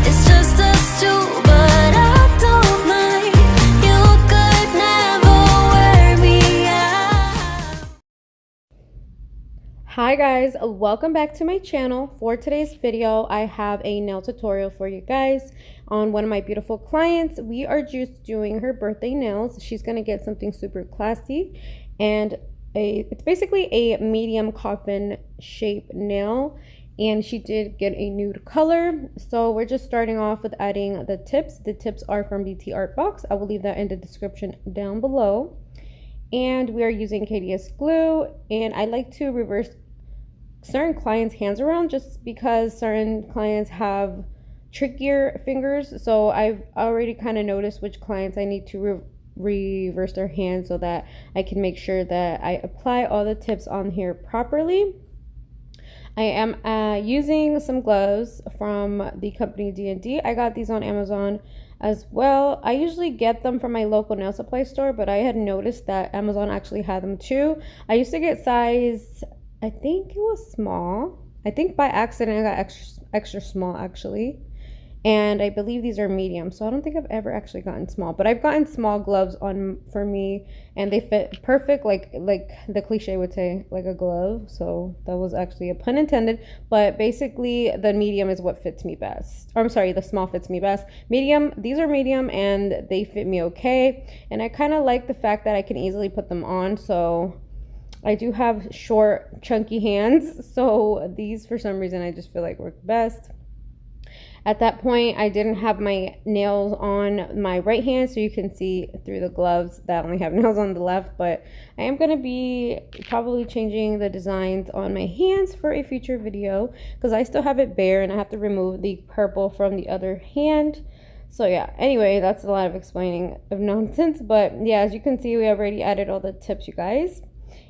It's just us two, but I don't mind. You could never wear me out. Hi guys, welcome back to my channel. For today's video, I have a nail tutorial for you guys on one of my beautiful clients. We are just doing her birthday nails. She's gonna get something super classy, and it's basically a medium coffin shape nail, and she did get a nude color. So we're just starting off with adding the tips. The tips are from BTART box. I will leave that in the description down below. And we are using KDS glue, and I like to reverse certain clients' hands around just because certain clients have trickier fingers. So I've already kind of noticed which clients I need to reverse their hands so that I can make sure that I apply all the tips on here properly. I am using some gloves from the company D&D. I got these on Amazon as well. I usually get them from my local nail supply store, but I had noticed that Amazon actually had them too. I used to get size, I think it was small. I think by accident I got extra small actually. And I believe these are medium, so I don't think I've ever actually gotten small, but I've gotten small gloves on for me, and they fit perfect, like the cliche would say, like a glove. So that was actually a pun intended, but basically the medium is what fits me best. Or I'm sorry, the small fits me best. Medium, these are medium and they fit me okay, and I kind of like the fact that I can easily put them on. So I do have short, chunky hands, so these for some reason I just feel like work best. At that point, I didn't have my nails on my right hand, so you can see through the gloves that I only have nails on the left, but I am going to be probably changing the designs on my hands for a future video because I still have it bare and I have to remove the purple from the other hand. So yeah, anyway, that's a lot of explaining of nonsense, but yeah, as you can see, we already added all the tips, you guys.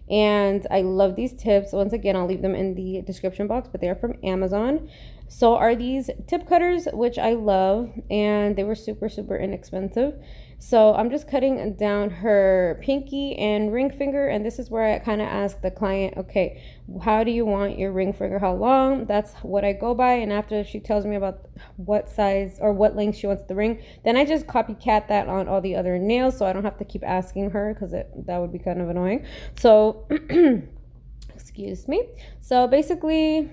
And I love these tips. Once again, I'll leave them in the description box, but they are from Amazon. So are these tip cutters, which I love, and they were super inexpensive. So I'm just cutting down her pinky and ring finger, and this is where I kind of ask the client, okay, how do you want your ring finger, how long? That's what I go by, and after she tells me about what size or what length she wants the ring, then I just copycat that on all the other nails, so I don't have to keep asking her because that would be kind of annoying. So excuse me. So basically,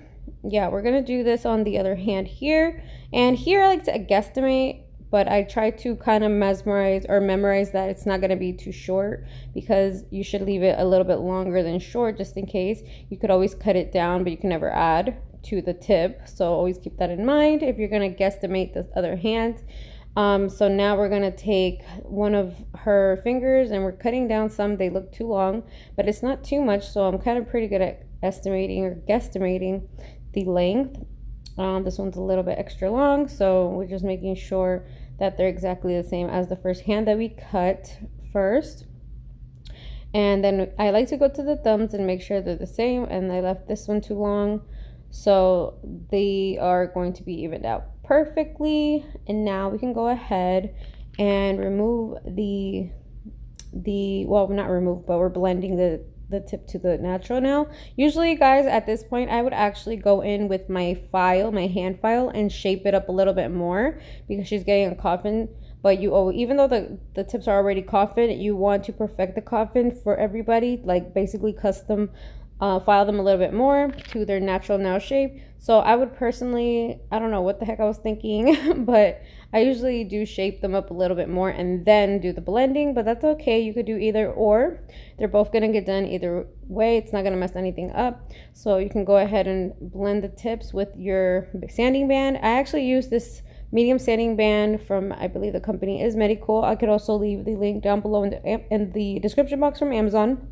yeah, we're gonna do this on the other hand here, and here I like to guesstimate, but I try to kind of memorize that it's not going to be too short, because you should leave it a little bit longer than short just in case. You could always cut it down, but you can never add to the tip, so always keep that in mind if you're going to guesstimate the other hand. So now we're going to take one of her fingers and we're cutting down some. They look too long, but it's not too much, so I'm kind of pretty good at estimating or guesstimating the length. This one's a little bit extra long, so we're just making sure that they're exactly the same as the first hand that we cut first. And then I like to go to the thumbs and make sure they're the same, and I left this one too long, so they are going to be evened out perfectly. And now we can go ahead and remove well, not remove, but we're blending the tip to the natural nail. Usually, guys, at this point I would actually go in with my hand file, and shape it up a little bit more because she's getting a coffin. But even though the tips are already coffin, you want to perfect the coffin for everybody, like basically custom file them a little bit more to their natural nail shape. So I would personally, I don't know what the heck I was thinking, but I usually do shape them up a little bit more and then do the blending, but that's okay. You could do either or. They're both gonna get done either way. It's not gonna mess anything up. So you can go ahead and blend the tips with your sanding band. I actually use this medium sanding band from, I believe the company is MEDICOOL. I could also leave the link down below in the description box from Amazon.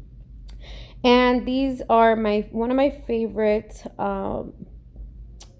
And these are one of my favorite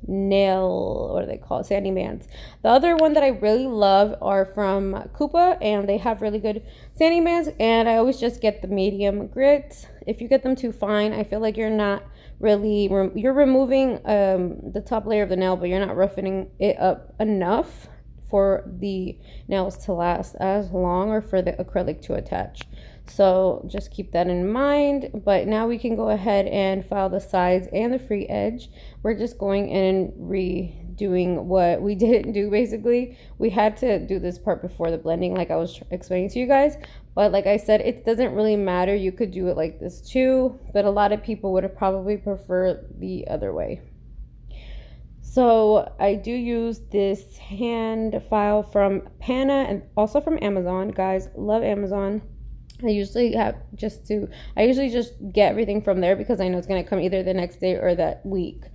nail, what do they call it, sanding bands. The other one that I really love are from Coupa, and they have really good sanding bands, and I always just get the medium grit. If you get them too fine, I feel like you're not really you're removing the top layer of the nail, but you're not roughening it up enough for the nails to last as long or for the acrylic to attach. So just keep that in mind. But now we can go ahead and file the sides and the free edge. We're just going in and redoing what we didn't do. Basically, we had to do this part before the blending, like I was explaining to you guys. But like I said, it doesn't really matter. You could do it like this too, but a lot of people would have probably prefer the other way. So I do use this hand file from PANA and also from Amazon. Guys, love Amazon. I usually just get everything from there because I know it's going to come either the next day or that week.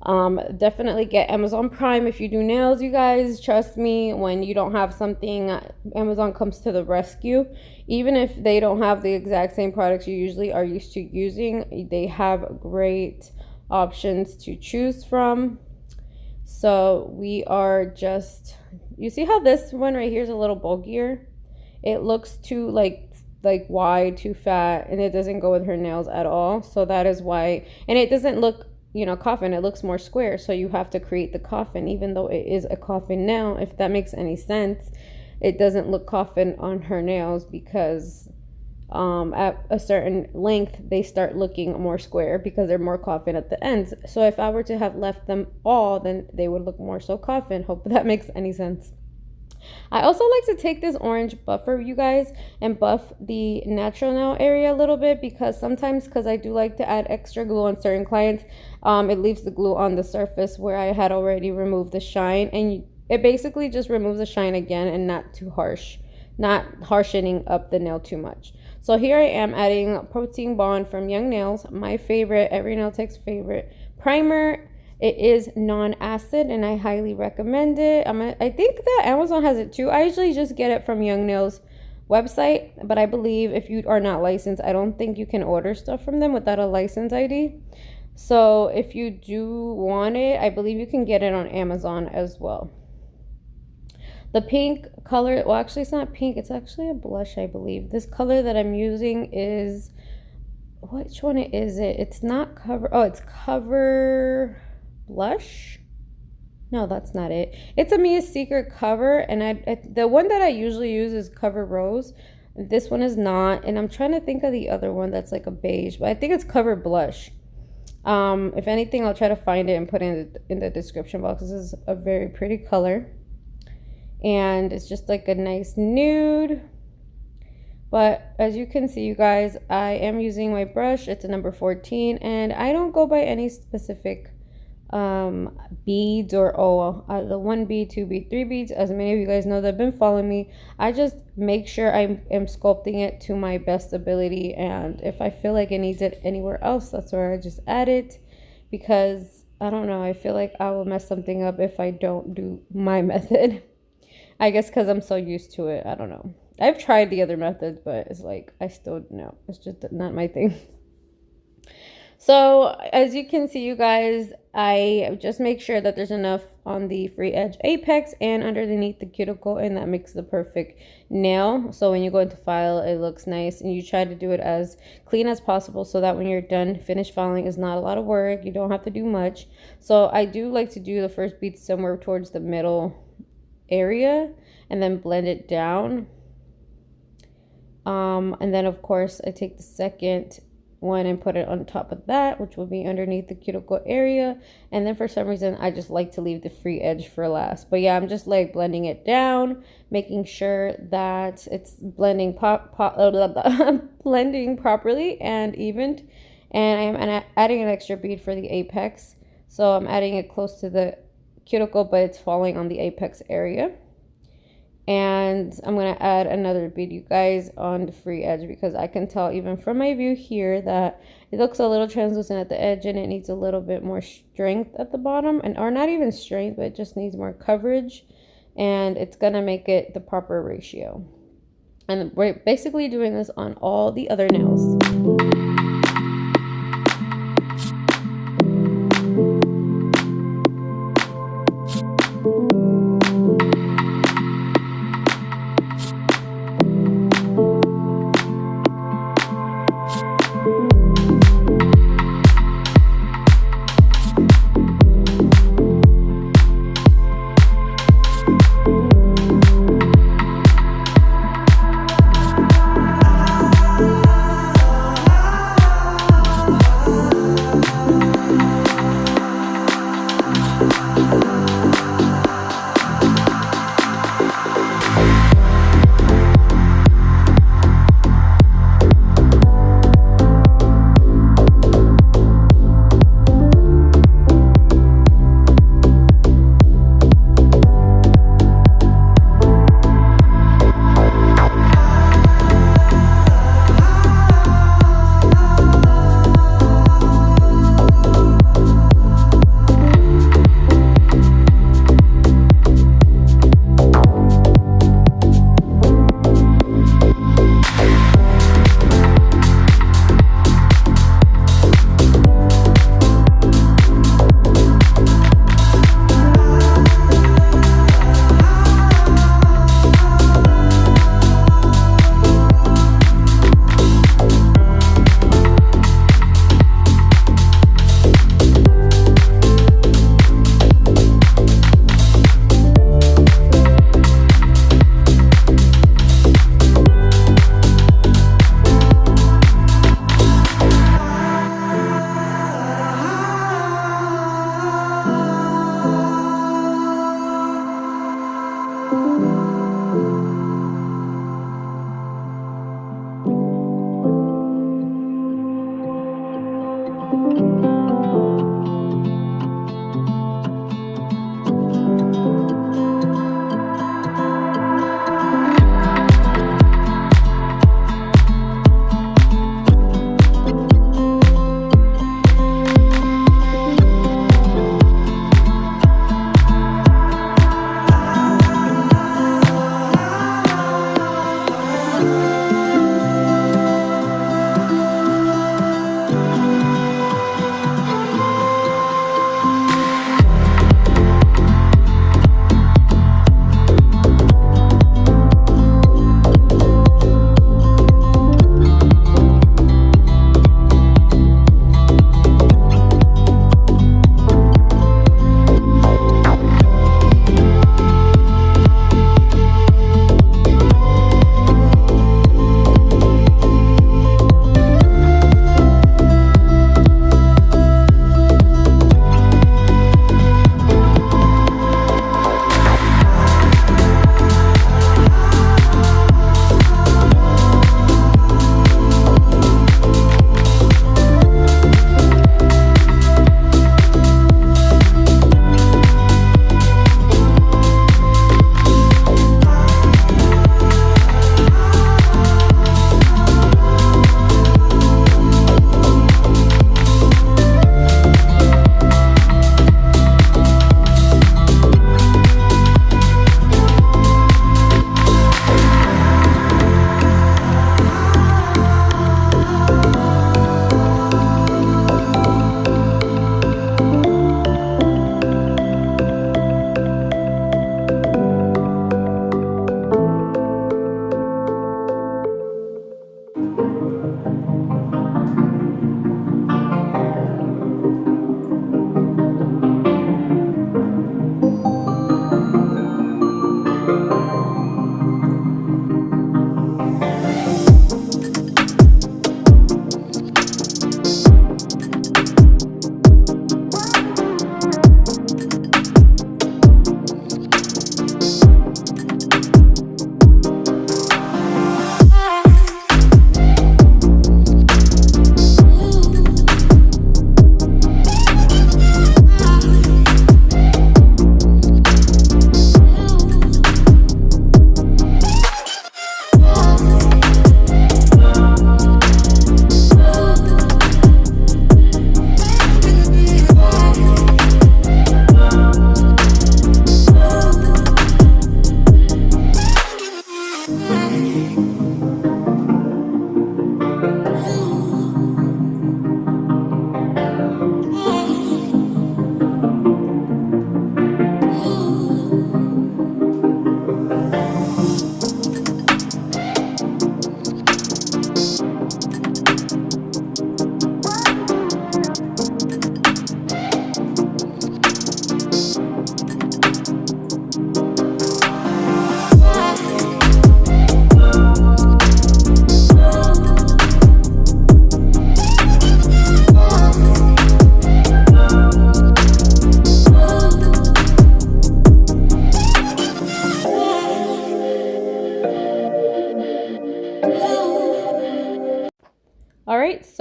Definitely get Amazon Prime if you do nails, you guys. Trust me, when you don't have something, Amazon comes to the rescue. Even if they don't have the exact same products you usually are used to using, they have great options to choose from. So we are just, you see how this one right here is a little bulkier? It looks too like wide, too fat, and it doesn't go with her nails at all. So that is why, and it doesn't look, you know, coffin. It looks more square. So you have to create the coffin, even though it is a coffin nail. If that makes any sense, it doesn't look coffin on her nails because at a certain length they start looking more square because they're more coffin at the ends. So if I were to have left them all, then they would look more so coffin. Hope that makes any sense. I also like to take this orange buffer, you guys, and buff the natural nail area a little bit, because sometimes, because I do like to add extra glue on certain clients, it leaves the glue on the surface where I had already removed the shine, and it basically just removes the shine again and not too harsh, not harshening up the nail too much. So here I am adding Protein Bond from Young Nails, my favorite, every nail tech's favorite primer. It is non-acid and I highly recommend it. I think that Amazon has it too. I usually just get it from Young Nails website, but I believe if you are not licensed, I don't think you can order stuff from them without a license ID. So if you do want it, I believe you can get it on Amazon as well. The pink color, well, actually it's not pink, it's actually a blush, I believe. This color that I'm using is, which one is it? It's not Cover, oh, it's Cover Blush. No, that's not it. It's a Mia Secret Cover, and the one that I usually use is Cover Rose. This one is not, and I'm trying to think of the other one that's like a beige, but I think it's Cover Blush. If anything, I'll try to find it and put it in the description box. This is a very pretty color, and it's just like a nice nude. But as you can see, you guys, I am using my brush. It's a number 14, and I don't go by any specific beads or the 1 bead, 2 bead, 3 beads. As many of you guys know that have been following me, I just make sure I am sculpting it to my best ability, and if I feel like it needs it anywhere else, that's where I just add it, because I don't know, I feel like I will mess something up if I don't do my method. I guess because I'm so used to it. I don't know. I've tried the other methods, but it's like I still know. It's just not my thing. So as you can see, you guys, I just make sure that there's enough on the free edge apex and underneath the cuticle, and that makes the perfect nail. So when you go into file, it looks nice, and you try to do it as clean as possible so that when you're done, finished filing is not a lot of work. You don't have to do much. So I do like to do the first bead somewhere towards the middle area and then blend it down. And then of course I take the second one and put it on top of that, which will be underneath the cuticle area. And then for some reason I just like to leave the free edge for last. But yeah, I'm just like blending it down, making sure that it's blending blending properly and evened. And I'm adding an extra bead for the apex, so I'm adding it close to the cuticle, but it's falling on the apex area. And I'm going to add another bead, you guys, on the free edge, because I can tell even from my view here that it looks a little translucent at the edge and it needs a little bit more strength at the bottom, and or not even strength, but it just needs more coverage, and it's going to make it the proper ratio. And we're basically doing this on all the other nails.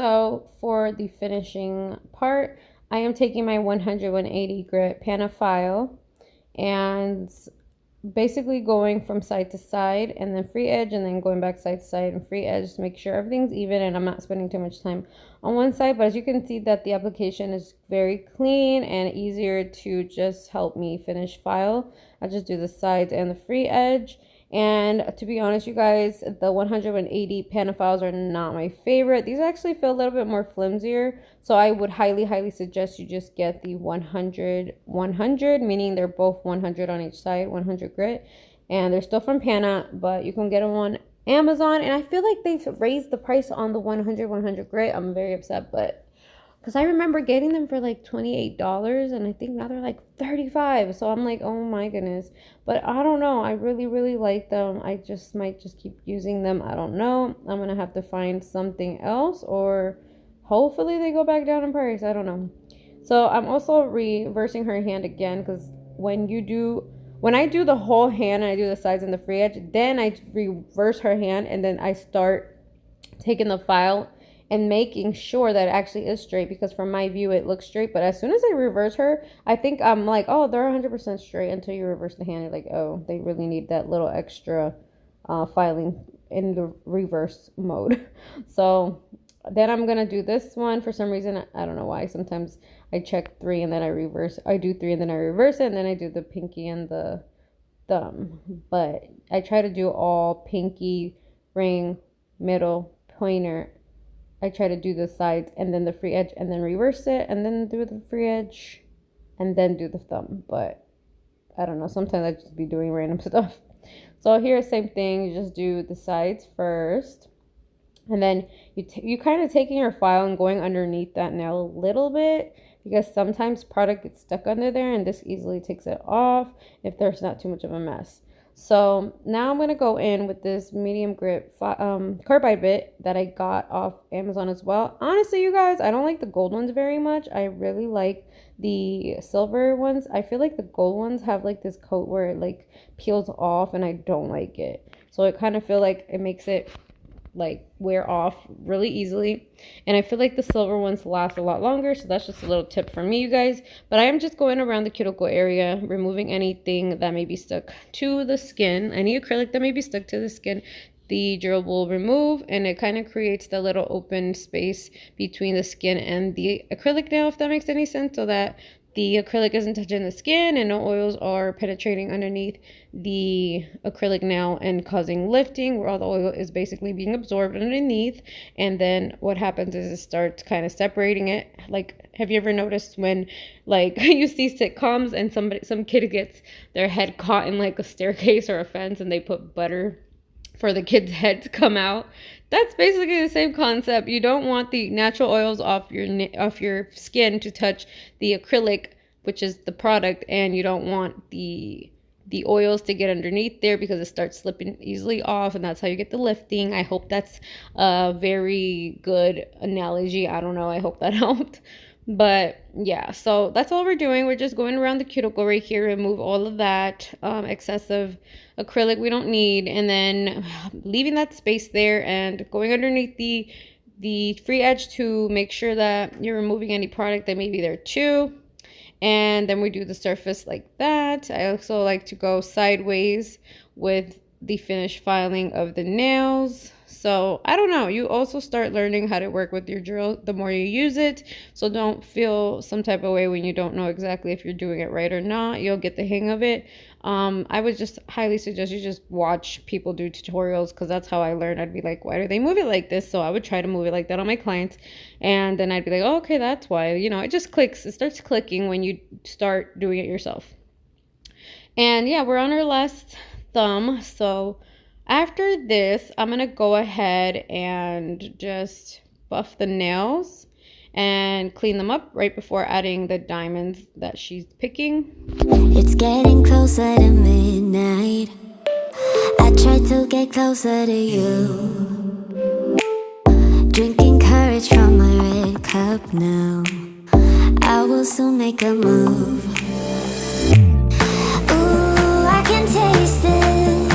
So for the finishing part, I am taking my 100-180 grit PANA file and basically going from side to side and then free edge and then going back side to side and free edge to make sure everything's even and I'm not spending too much time on one side. But as you can see that the application is very clean and easier to just help me finish file. I just do the sides and the free edge. And to be honest, you guys, the 180 PANA files are not my favorite. These actually feel a little bit more flimsier. So I would highly suggest you just get the 100, meaning they're both 100 on each side, 100 grit. And they're still from PANA, but you can get them on Amazon. And I feel like they've raised the price on the 100 grit. I'm very upset, but because I remember getting them for like $28 and I think now they're like $35. So I'm like, oh my goodness. But I don't know. I really like them. I just might just keep using them. I don't know. I'm going to have to find something else or hopefully they go back down in price. I don't know. So I'm also reversing her hand again because when I do the whole hand and I do the sides and the free edge, then I reverse her hand and then I start taking the file and making sure that it actually is straight, because from my view it looks straight, but as soon as I reverse her, I think I'm like, oh, they're 100% straight, until you reverse the hand. You're like, oh, they really need that little extra filing in the reverse mode. So then I'm gonna do this one. For some reason, I don't know why, sometimes I check 3 and then I do 3 and then I reverse it, and then I do the pinky and the thumb. But I try to do all pinky, ring, middle, pointer. I try to do the sides and then the free edge and then reverse it and then do the free edge and then do the thumb. But I don't know, sometimes I just be doing random stuff. So here, same thing, you just do the sides first. And then you kind of taking your file and going underneath that nail a little bit, because sometimes product gets stuck under there and this easily takes it off if there's not too much of a mess. So now I'm going to go in with this medium grit carbide bit that I got off Amazon as well. Honestly, you guys, I don't like the gold ones very much. I really like the silver ones. I feel like the gold ones have like this coat where it like peels off and I don't like it. So I kind of feel like it makes it like wear off really easily, and I feel like the silver ones last a lot longer. So that's just a little tip from me, you guys. But I am just going around the cuticle area, removing anything that may be stuck to the skin, any acrylic that may be stuck to the skin. The drill will remove, and it kind of creates the little open space between the skin and the acrylic nail, if that makes any sense, so that the acrylic isn't touching the skin and no oils are penetrating underneath the acrylic nail and causing lifting, where all the oil is basically being absorbed underneath. And then what happens is it starts kind of separating it. Like, have you ever noticed when like you see sitcoms and some kid gets their head caught in like a staircase or a fence and they put butter for the kid's head to come out? That's basically the same concept. You don't want the natural oils off your skin to touch the acrylic, which is the product, and you don't want the oils to get underneath there because it starts slipping easily off, and that's how you get the lifting. I hope that's a very good analogy. I don't know. I hope that helped. But yeah, so that's all we're doing. We're just going around the cuticle right here, remove all of that excessive acrylic we don't need, and then leaving that space there and going underneath the free edge to make sure that you're removing any product that may be there too. And then we do the surface like that. I also like to go sideways with the finished filing of the nails. So I don't know, you also start learning how to work with your drill the more you use it. So don't feel some type of way when you don't know exactly if you're doing it right or not. You'll get the hang of it. I would just highly suggest you just watch people do tutorials, because that's how I learned. I'd be like, why do they move it like this? So I would try to move it like that on my clients, and then I'd be like, oh, okay, that's why. You know, it just clicks. It starts clicking when you start doing it yourself. And yeah, we're on our last thumb. So after this, I'm gonna go ahead and just buff the nails and clean them up right before adding the diamonds that she's picking. It's getting closer to midnight. I try to get closer to you. Drinking courage from my red cup now. I will soon make a move. Ooh, I can taste it.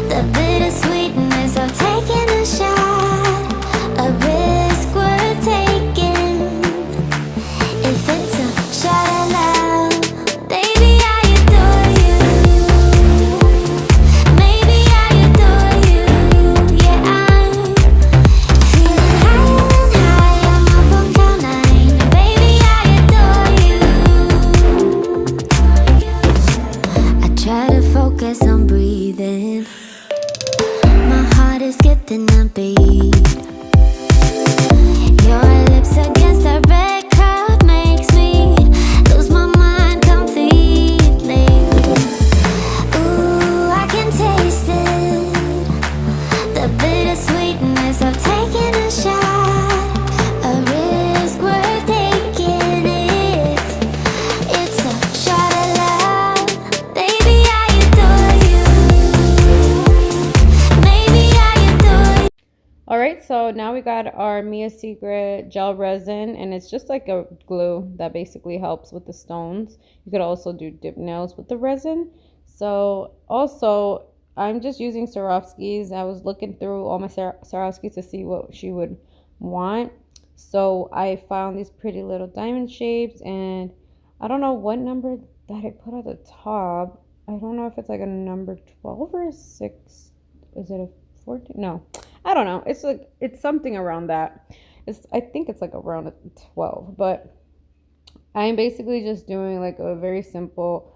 The bittersweetness of taking a shot. A risk try to focus on breathing. My heart is skipping a beat. Your lips against a red cup makes me lose my mind completely. Ooh, I can taste it, the bittersweetness of taking a shot, a risk worth taking if it's a shot of love. Baby, I adore you. Maybe I adore you. All right, so now we got our Mia Secret gel resin, and it's just like a glue that basically helps with the stones. You could also do dip nails with the resin. So also, I'm just using Swarovskis. I was looking through all my Swarovskis to see what she would want. So I found these pretty little diamond shapes, and I don't know what number that I put at the top. I don't know if it's like a number 12 or a 6. Is it a 14? No, I don't know. It's like, it's something around that. I think it's like around a 12, but I'm basically just doing like a very simple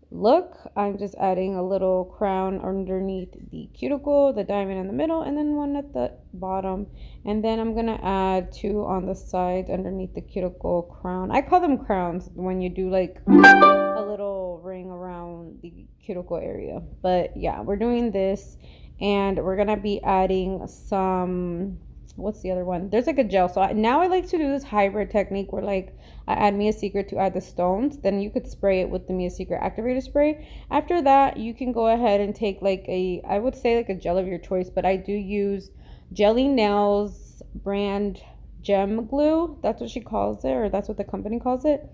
look. I'm just adding a little crown underneath the cuticle, the diamond in the middle, and then one at the bottom. And then I'm gonna add 2 on the sides underneath the cuticle crown. I call them crowns when you do like a little ring around the cuticle area. But yeah, we're doing this, and we're gonna be adding some, what's the other one? There's like a gel. So now I like to do this hybrid technique where like I add Mia Secret to add the stones. Then you could spray it with the Mia Secret activator spray. After that, you can go ahead and take like a, I would say like a gel of your choice, but I do use Jelly Nails brand gem glue. That's what she calls it, or that's what the company calls it.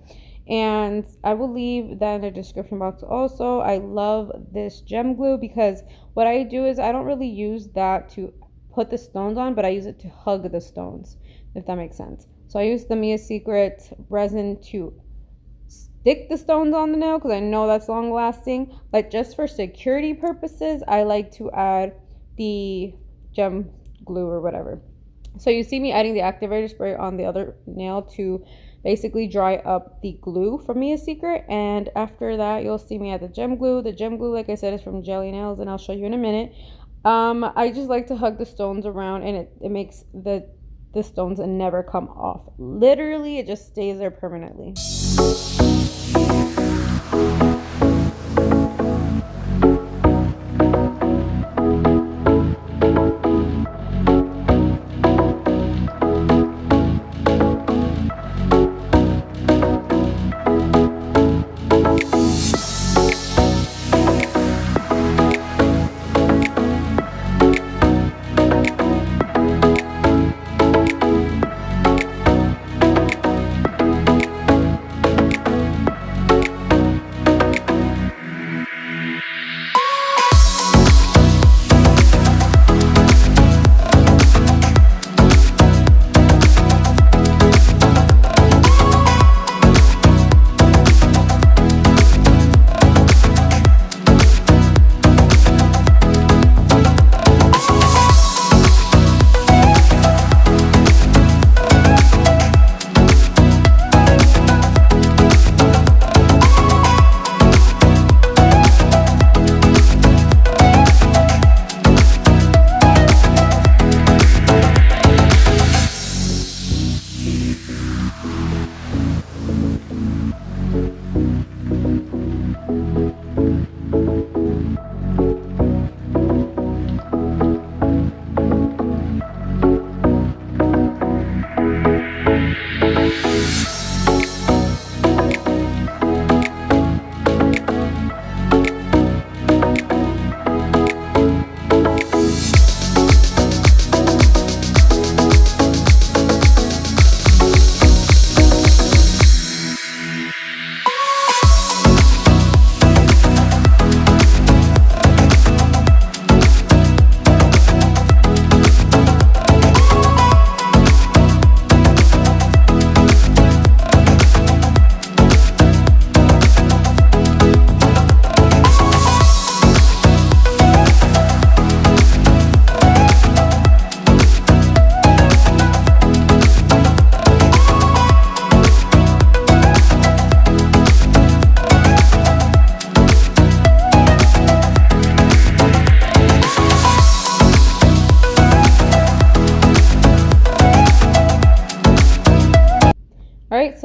And I will leave that in the description box also. I love this gem glue because what I do is I don't really use that to put the stones on, but I use it to hug the stones, if that makes sense. So I use the Mia Secret resin to stick the stones on the nail because I know that's long lasting, but just for security purposes, I like to add the gem glue or whatever. So you see me adding the activator spray on the other nail to basically dry up the glue from Mia Secret, and after that you'll see me add the gem glue. The gem glue, like I said, is from Jelly Nails, and I'll show you in a minute. I just like to hug the stones around, and it makes the stones never come off. Literally, it just stays there permanently.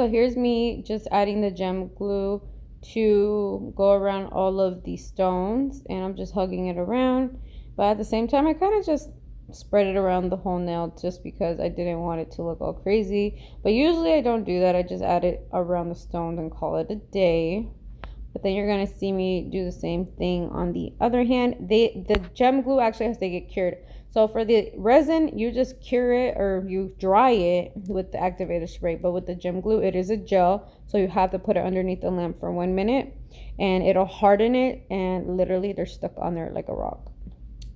so here's me just adding the gem glue to go around all of these stones, and I'm just hugging it around, but at the same time I kind of just spread it around the whole nail just because I didn't want it to look all crazy. But usually I don't do that. I just add it around the stones and call it a day. But then you're gonna see me do the same thing on the other hand. The gem glue actually has to get cured. So for the resin, you just cure it or you dry it with the activator spray. But with the gem glue, it is a gel, so you have to put it underneath the lamp for 1 minute, and it'll harden it. And literally, they're stuck on there like a rock.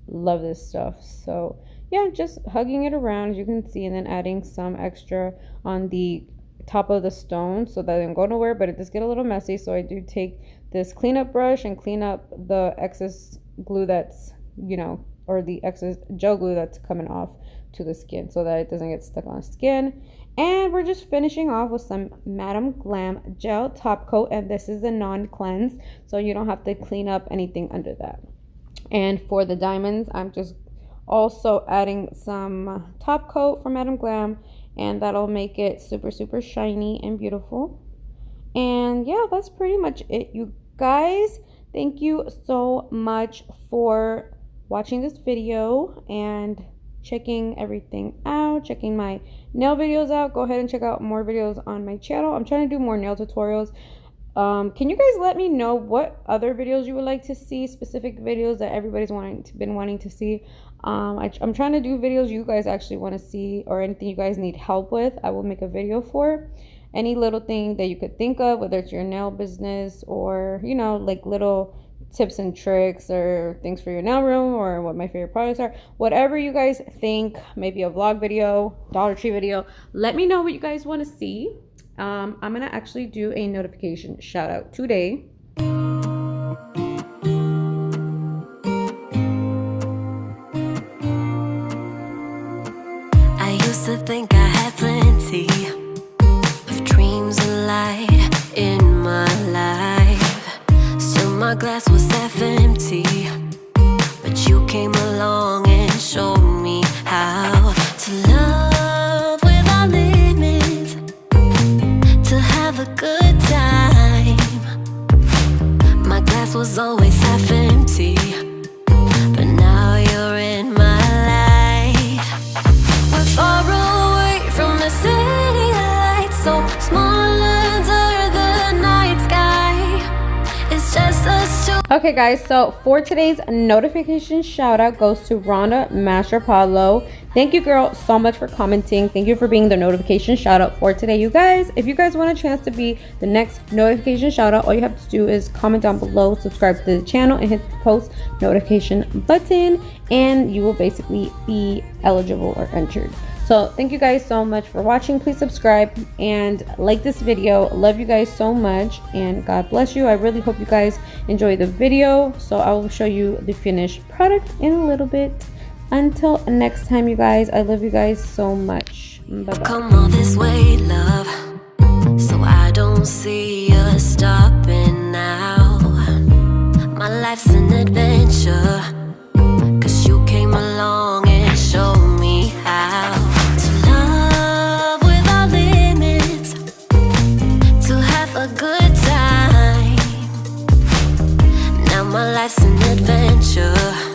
Love this stuff. So yeah, just hugging it around, as you can see, and then adding some extra on the top of the stone so that it don't go nowhere, but it does get a little messy. So I do take this cleanup brush and clean up the excess glue that's, you know, or the excess gel glue that's coming off to the skin so that it doesn't get stuck on the skin. And we're just finishing off with some Madam Glam gel top coat, and this is a non-cleanse, so you don't have to clean up anything under that. And for the diamonds, I'm just also adding some top coat from Madam Glam, and that'll make it super shiny and beautiful. And yeah, that's pretty much it, you guys. Thank you so much for watching this video and checking everything out, checking my nail videos out. Go ahead and check out more videos on my channel. I'm trying to do more nail tutorials. Can you guys let me know what other videos you would like to see, specific videos that everybody's been wanting to see? I'm trying to do videos you guys actually want to see, or anything you guys need help with, I will make a video for. Any little thing that you could think of, whether it's your nail business or, you know, like little tips and tricks or things for your nail room, or what my favorite products are, whatever you guys think, maybe a vlog video, Dollar Tree video, let me know what you guys want to see. I'm gonna actually do a notification shout out today. I used to think I had plenty of dreams and light in my life, so my glass was half empty, but you came along and showed me how to love without limits, to have a good time. My glass was always half empty, but now you're in my life. We're far away from the city lights, so small under the night sky. It's just us two. Okay guys, so for today's notification shout out goes to Rhonda Mastropalo. Thank you, girl, so much for commenting. Thank you for being the notification shout out for today, you guys. If you guys want a chance to be the next notification shout out, all you have to do is comment down below, subscribe to the channel, and hit the post notification button, and you will basically be eligible or entered. So thank you guys so much for watching. Please subscribe and like this video. Love you guys so much, and God bless you. I really hope you guys enjoy the video. So I will show you the finished product in a little bit. Until next time, you guys, I love you guys so much. Bye bye. Come all this way, love, so I don't see us stopping now. My life's an adventure, 'cause you came along and showed me how to love without limits, to have a good time. Now my life's an adventure.